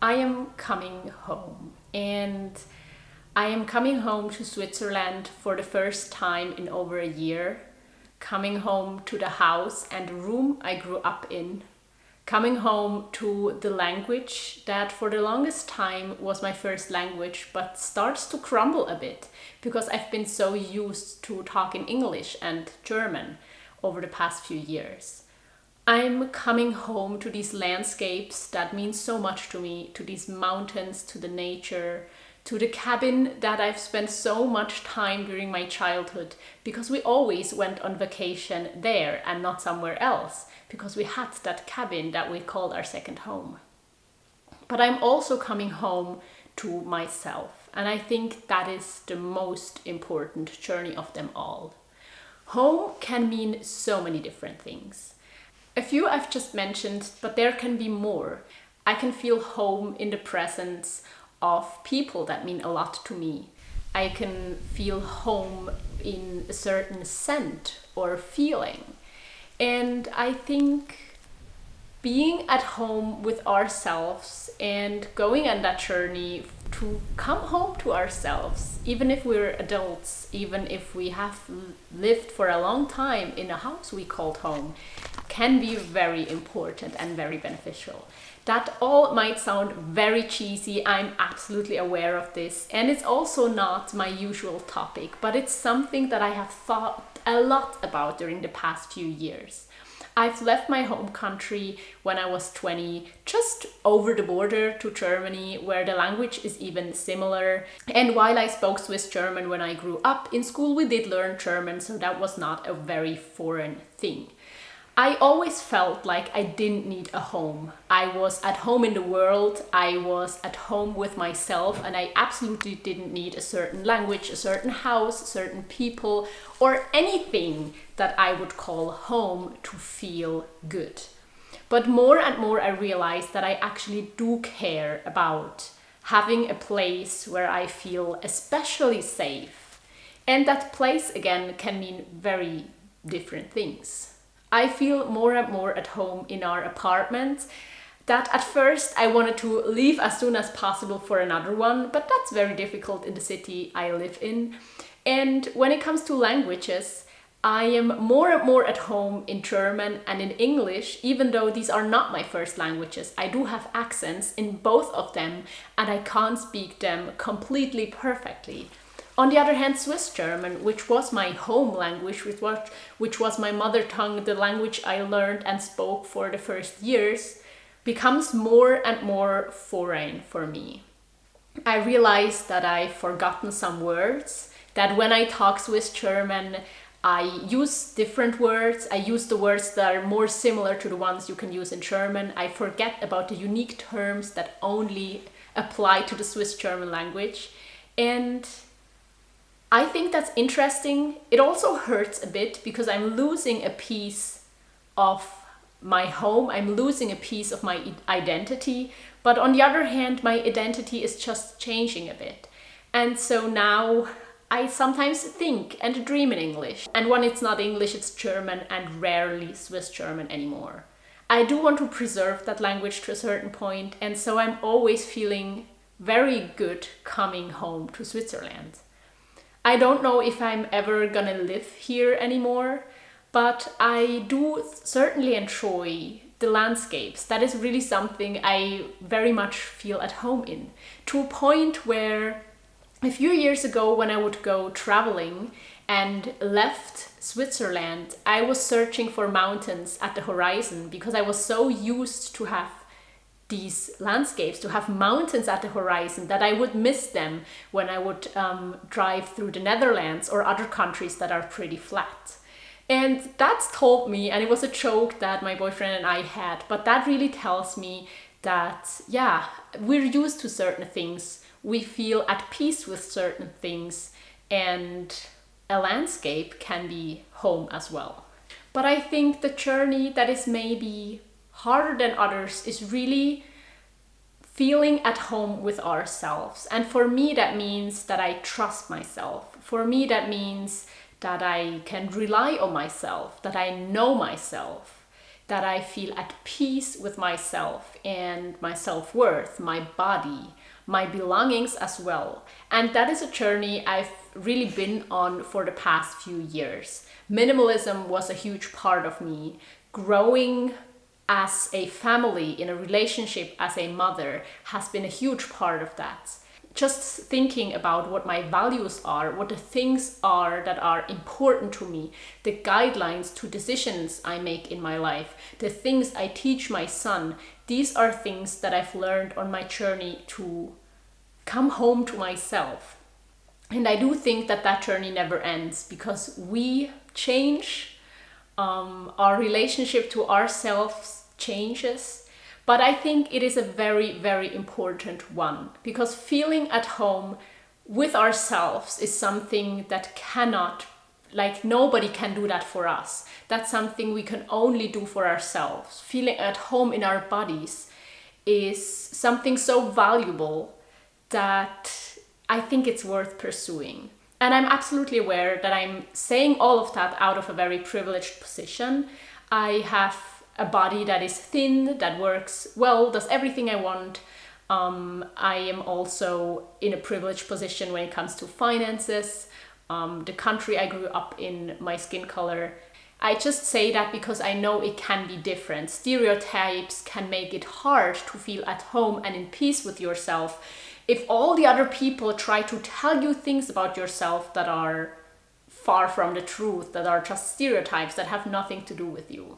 I am coming home, and I am coming home to Switzerland for the first time in over a year. Coming home to the house and room I grew up in. Coming home to the language that for the longest time was my first language, but starts to crumble a bit because I've been so used to talking English and German over the past few years. I'm coming home to these landscapes that mean so much to me, to these mountains, to the nature, to the cabin that I've spent so much time during my childhood because we always went on vacation there and not somewhere else because we had that cabin that we called our second home. But I'm also coming home to myself, and I think that is the most important journey of them all. Home can mean so many different things. A few I've just mentioned, but there can be more. I can feel home in the presence of people that mean a lot to me. I can feel home in a certain scent or feeling. And I think being at home with ourselves and going on that journey to come home to ourselves, even if we're adults, even if we have lived for a long time in a house we called home, can be very important and very beneficial. That all might sound very cheesy, I'm absolutely aware of this, and it's also not my usual topic, but it's something that I have thought a lot about during the past few years. I've left my home country when I was 20, just over the border to Germany, where the language is even similar. And while I spoke Swiss German when I grew up, in school we did learn German, so that was not a very foreign thing. I always felt like I didn't need a home. I was at home in the world, I was at home with myself, and I absolutely didn't need a certain language, a certain house, certain people, or anything that I would call home to feel good. But more and more I realized that I actually do care about having a place where I feel especially safe. And that place again can mean very different things. I feel more and more at home in our apartment that at first I wanted to leave as soon as possible for another one, but that's very difficult in the city I live in. And when it comes to languages, I am more and more at home in German and in English, even though these are not my first languages. I do have accents in both of them and I can't speak them completely perfectly. On the other hand, Swiss German, which was my home language, which was my mother tongue, the language I learned and spoke for the first years, becomes more and more foreign for me. I realized that I've forgotten some words, that when I talk Swiss German, I use different words. I use the words that are more similar to the ones you can use in German. I forget about the unique terms that only apply to the Swiss German language. And I think that's interesting. It also hurts a bit because I'm losing a piece of my home. I'm losing a piece of my identity. But on the other hand, my identity is just changing a bit. And so now I sometimes think and dream in English. And when it's not English, it's German and rarely Swiss German anymore. I do want to preserve that language to a certain point, and so I'm always feeling very good coming home to Switzerland. I don't know if I'm ever gonna live here anymore, but I do certainly enjoy the landscapes. That is really something I very much feel at home in, to a point where a few years ago when I would go traveling and left Switzerland, I was searching for mountains at the horizon because I was so used to have these landscapes, to have mountains at the horizon, that I would miss them when I would drive through the Netherlands or other countries that are pretty flat. And that's told me, and it was a joke that my boyfriend and I had, but that really tells me that, yeah, we're used to certain things. We feel at peace with certain things, and a landscape can be home as well. But I think the journey that is maybe harder than others is really feeling at home with ourselves. And for me, that means that I trust myself. For me, that means that I can rely on myself, that I know myself. that I feel at peace with myself and my self-worth, my body, my belongings as well. And that is a journey I've really been on for the past few years. Minimalism was a huge part of me. Growing as a family, in a relationship as a mother, has been a huge part of that. Just thinking about what my values are, what the things are that are important to me, the guidelines to decisions I make in my life, the things I teach my son, these are things that I've learned on my journey to come home to myself. And I do think that that journey never ends, because we change, our relationship to ourselves changes. But I think it is a very, very important one, because feeling at home with ourselves is something that cannot, like nobody can do that for us. That's something we can only do for ourselves. Feeling at home in our bodies is something so valuable that I think it's worth pursuing. And I'm absolutely aware that I'm saying all of that out of a very privileged position. I have a body that is thin, that works well, does everything I want. I am also in a privileged position when it comes to finances, the country I grew up in, my skin color. I just say that because I know it can be different. Stereotypes can make it hard to feel at home and in peace with yourself if all the other people try to tell you things about yourself that are far from the truth, that are just stereotypes that have nothing to do with you.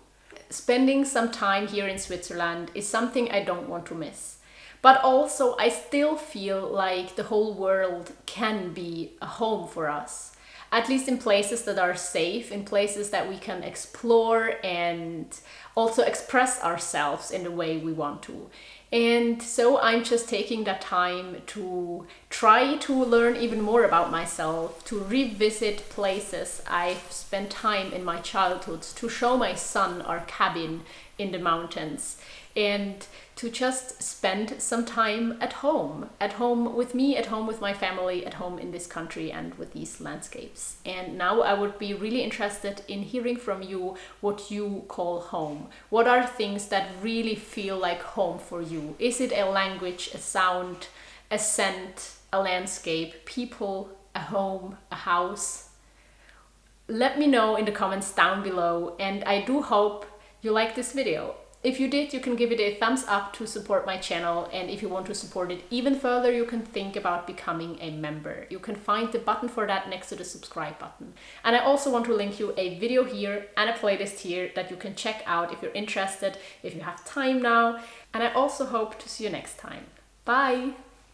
Spending some time here in Switzerland is something I don't want to miss. But also I still feel like the whole world can be a home for us. At least in places that are safe, in places that we can explore and also express ourselves in the way we want to. And so I'm just taking that time to try to learn even more about myself, to revisit places I've spent time in my childhood, to show my son our cabin in the mountains, and to just spend some time at home with me, at home with my family, at home in this country and with these landscapes. And now I would be really interested in hearing from you what you call home. What are things that really feel like home for you? Is it a language, a sound, a scent, a landscape, people, a home, a house? Let me know in the comments down below, and I do hope you like this video. If you did, you can give it a thumbs up to support my channel, and if you want to support it even further, you can think about becoming a member. You can find the button for that next to the subscribe button. And I also want to link you a video here and a playlist here that you can check out if you're interested, if you have time now. And I also hope to see you next time. Bye!